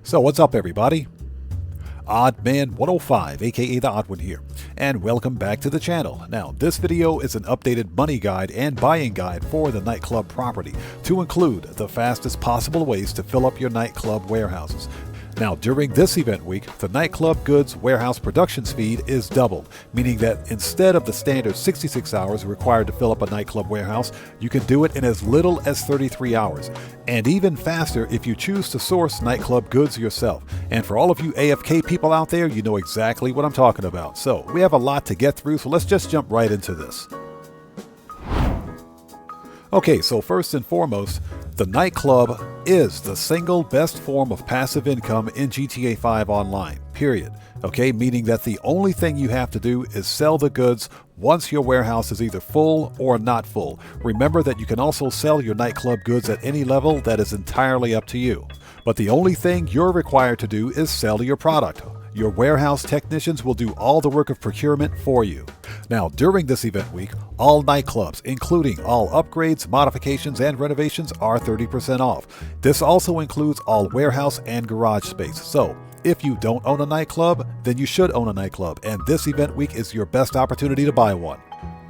So what's up, everybody? OddMan105, aka the Odd One here, and welcome back to the channel. Now, this video is an updated money guide and buying guide for the nightclub property to include the fastest possible ways to fill up your nightclub warehouses. Now, during this event week, the nightclub goods warehouse production speed is doubled, meaning that instead of the standard 66 hours required to fill up a nightclub warehouse, you can do it in as little as 33 hours, and even faster if you choose to source nightclub goods yourself. And for all of you AFK people out there, you know exactly what I'm talking about. So we have a lot to get through, so let's just jump right into this. Okay, so first and foremost, the nightclub is the single best form of passive income in GTA 5 Online, period. Okay, meaning that the only thing you have to do is sell the goods once your warehouse is either full or not full. Remember that you can also sell your nightclub goods at any level. That is entirely up to you. But the only thing you're required to do is sell your product. Your warehouse technicians will do all the work of procurement for you. Now, during this event week, all nightclubs, including all upgrades, modifications, and renovations, are 30% off. This also includes all warehouse and garage space. So, if you don't own a nightclub, then you should own a nightclub, and this event week is your best opportunity to buy one.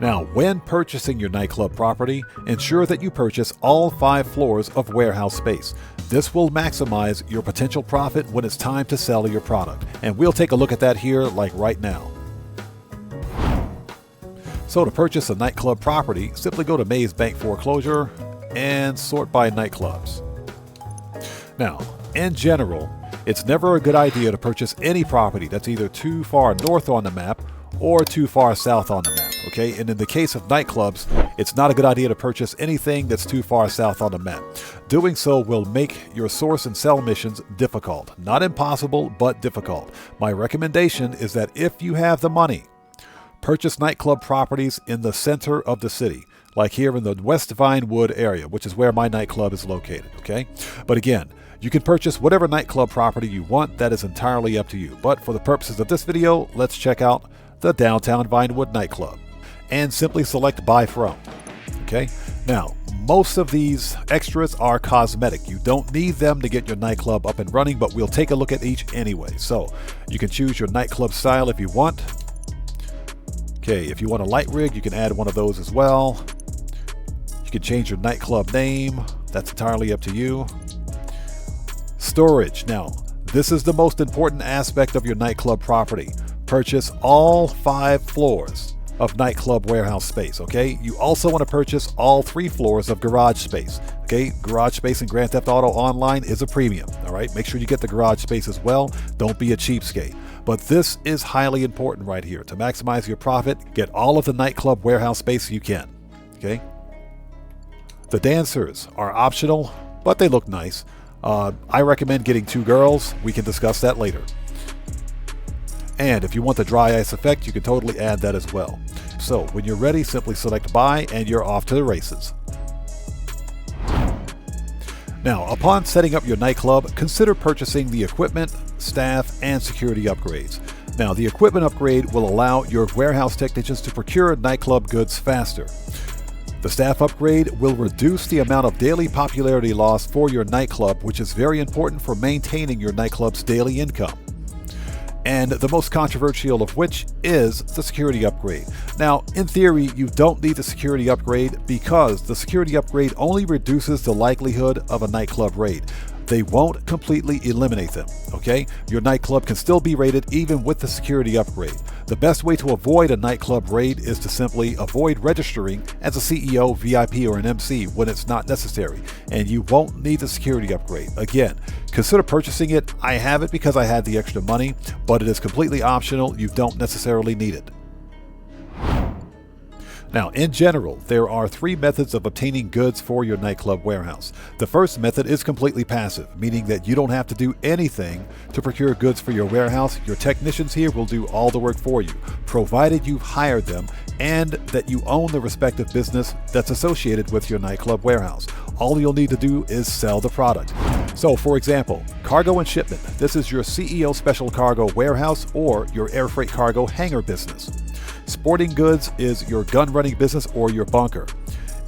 Now, when purchasing your nightclub property, ensure that you purchase all 5 floors of warehouse space. This will maximize your potential profit when it's time to sell your product. And we'll take a look at that here, like right now. So to purchase a nightclub property, simply go to Maze Bank Foreclosure and sort by nightclubs. Now, in general, it's never a good idea to purchase any property that's either too far north on the map or too far south on the map, okay? And in the case of nightclubs, it's not a good idea to purchase anything that's too far south on the map. Doing so will make your source and sell missions difficult. Not impossible, but difficult. My recommendation is that if you have the money, purchase nightclub properties in the center of the city, like here in the West Vinewood area, which is where my nightclub is located, okay? But again, you can purchase whatever nightclub property you want. That is entirely up to you. But for the purposes of this video, let's check out the downtown Vinewood nightclub and simply select buy from. Okay, now most of these extras are cosmetic. You don't need them to get your nightclub up and running, but we'll take a look at each anyway. So you can choose your nightclub style if you want. Okay, if you want a light rig, you can add one of those as well. You can change your nightclub name. That's entirely up to you. Storage. Now, this is the most important aspect of your nightclub property. Purchase all 5 floors of nightclub warehouse space, okay? You also want to purchase all 3 floors of garage space, okay? Garage space in Grand Theft Auto Online is a premium, all right? Make sure you get the garage space as well. Don't be a cheapskate. But this is highly important right here. To maximize your profit, get all of the nightclub warehouse space you can, okay? The dancers are optional, but they look nice. I recommend getting 2 girls. We can discuss that later. And if you want the dry ice effect, you can totally add that as well. So when you're ready, simply select buy and you're off to the races. Now, upon setting up your nightclub, consider purchasing the equipment, staff, and security upgrades. Now, the equipment upgrade will allow your warehouse technicians to procure nightclub goods faster. The staff upgrade will reduce the amount of daily popularity loss for your nightclub, which is very important for maintaining your nightclub's daily income. And the most controversial of which is the security upgrade. Now, in theory, you don't need the security upgrade because the security upgrade only reduces the likelihood of a nightclub raid. They won't completely eliminate them, okay? Your nightclub can still be raided even with the security upgrade. The best way to avoid a nightclub raid is to simply avoid registering as a CEO, VIP, or an MC when it's not necessary, and you won't need the security upgrade. Again, consider purchasing it. I have it because I had the extra money, but it is completely optional. You don't necessarily need it. Now, in general, there are 3 methods of obtaining goods for your nightclub warehouse. The first method is completely passive, meaning that you don't have to do anything to procure goods for your warehouse. Your technicians here will do all the work for you, provided you've hired them and that you own the respective business that's associated with your nightclub warehouse. All you'll need to do is sell the product. So, for example, cargo and shipment. This is your CEO special cargo warehouse or your air freight cargo hangar business. Sporting goods is your gun running business or your bunker.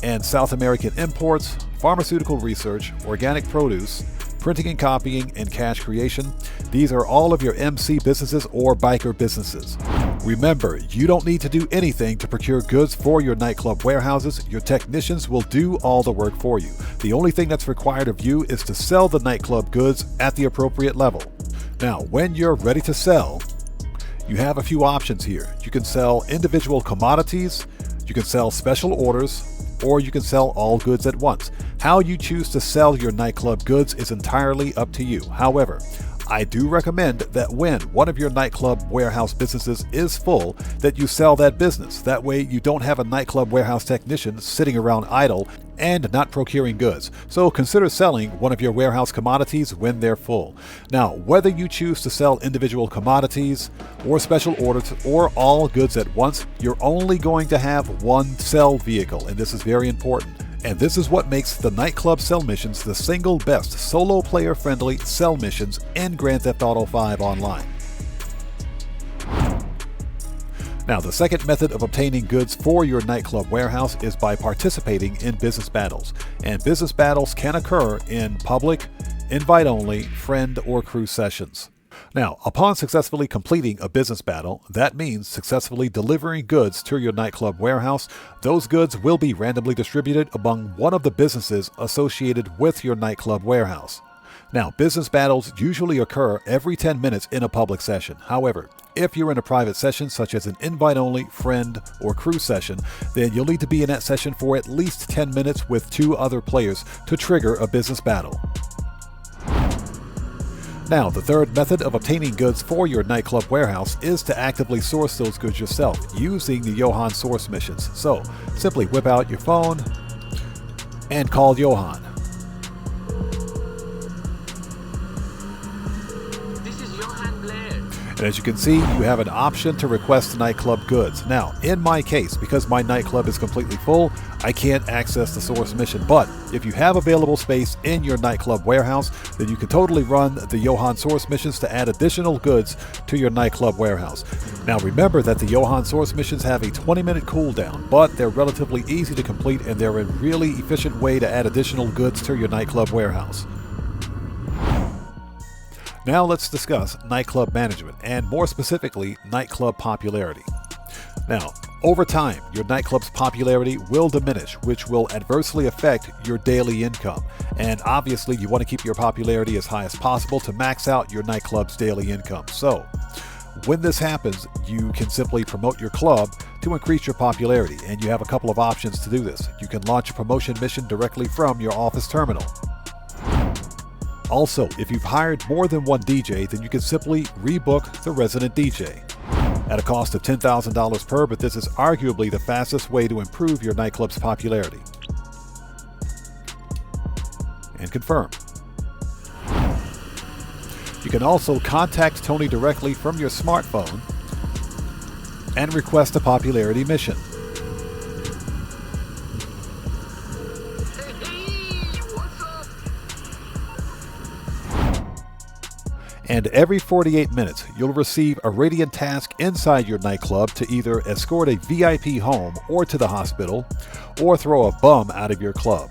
And South American imports, pharmaceutical research, organic produce, printing and copying, and cash creation. These are all of your MC businesses or biker businesses. Remember, you don't need to do anything to procure goods for your nightclub warehouses. Your technicians will do all the work for you. The only thing that's required of you is to sell the nightclub goods at the appropriate level. Now, when you're ready to sell, you have a few options here. You can sell individual commodities, you can sell special orders, or you can sell all goods at once. How you choose to sell your nightclub goods is entirely up to you. However, I do recommend that when one of your nightclub warehouse businesses is full, that you sell that business. That way you don't have a nightclub warehouse technician sitting around idle and not procuring goods. So consider selling one of your warehouse commodities when they're full. Now, whether you choose to sell individual commodities or special orders or all goods at once, you're only going to have one sell vehicle, and this is very important. And this is what makes the nightclub sell missions the single best solo player friendly sell missions in Grand Theft Auto 5 Online. Now, the second method of obtaining goods for your nightclub warehouse is by participating in business battles. And business battles can occur in public, invite-only, friend, or crew sessions. Now, upon successfully completing a business battle, that means successfully delivering goods to your nightclub warehouse. Those goods will be randomly distributed among one of the businesses associated with your nightclub warehouse. Now, business battles usually occur every 10 minutes in a public session. However, if you're in a private session, such as an invite-only, friend, or crew session, then you'll need to be in that session for at least 10 minutes with 2 other players to trigger a business battle. Now, the third method of obtaining goods for your nightclub warehouse is to actively source those goods yourself using the Johan source missions. So, simply whip out your phone and call Johan. And as you can see, you have an option to request nightclub goods. Now, in my case, because my nightclub is completely full, I can't access the source mission. But if you have available space in your nightclub warehouse, then you can totally run the Johan source missions to add additional goods to your nightclub warehouse. Now, remember that the Johan source missions have a 20-minute cooldown, but they're relatively easy to complete and they're a really efficient way to add additional goods to your nightclub warehouse. Now let's discuss nightclub management, and more specifically, nightclub popularity. Now, over time, your nightclub's popularity will diminish, which will adversely affect your daily income. And obviously, you want to keep your popularity as high as possible to max out your nightclub's daily income. So, when this happens, you can simply promote your club to increase your popularity, and you have a couple of options to do this. You can launch a promotion mission directly from your office terminal. Also, if you've hired more than one DJ, then you can simply rebook the resident DJ at a cost of $10,000 per, but this is arguably the fastest way to improve your nightclub's popularity. And confirm. You can also contact Tony directly from your smartphone and request a popularity mission. And every 48 minutes, you'll receive a radiant task inside your nightclub to either escort a VIP home or to the hospital, or throw a bum out of your club.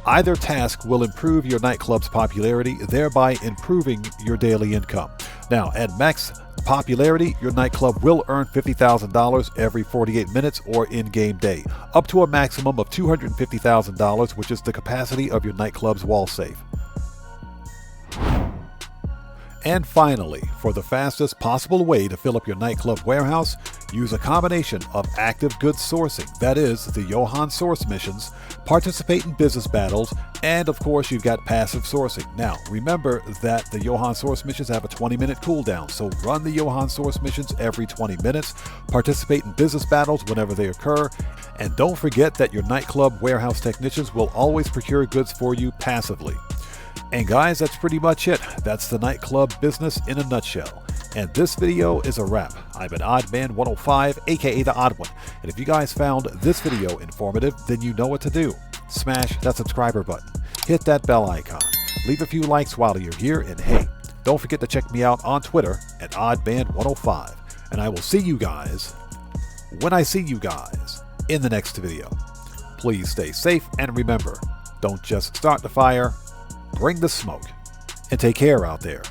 Either task will improve your nightclub's popularity, thereby improving your daily income. Now, at max popularity, your nightclub will earn $50,000 every 48 minutes or in-game day, up to a maximum of $250,000, which is the capacity of your nightclub's wall safe. And finally, for the fastest possible way to fill up your nightclub warehouse, use a combination of active goods sourcing, that is, the Johan source missions, participate in business battles, and of course you've got passive sourcing. Now, remember that the Johan source missions have a 20-minute cooldown, so run the Johan source missions every 20 minutes, participate in business battles whenever they occur, and don't forget that your nightclub warehouse technicians will always procure goods for you passively. And guys, that's pretty much it. That's the nightclub business in a nutshell. And this video is a wrap. I've been OddMan105, aka the Odd One. And if you guys found this video informative, then you know what to do. Smash that subscriber button. Hit that bell icon. Leave a few likes while you're here. And hey, don't forget to check me out on Twitter at OddMan105. And I will see you guys when I see you guys in the next video. Please stay safe and remember, Don't just start the fire, bring the smoke. And take care out there.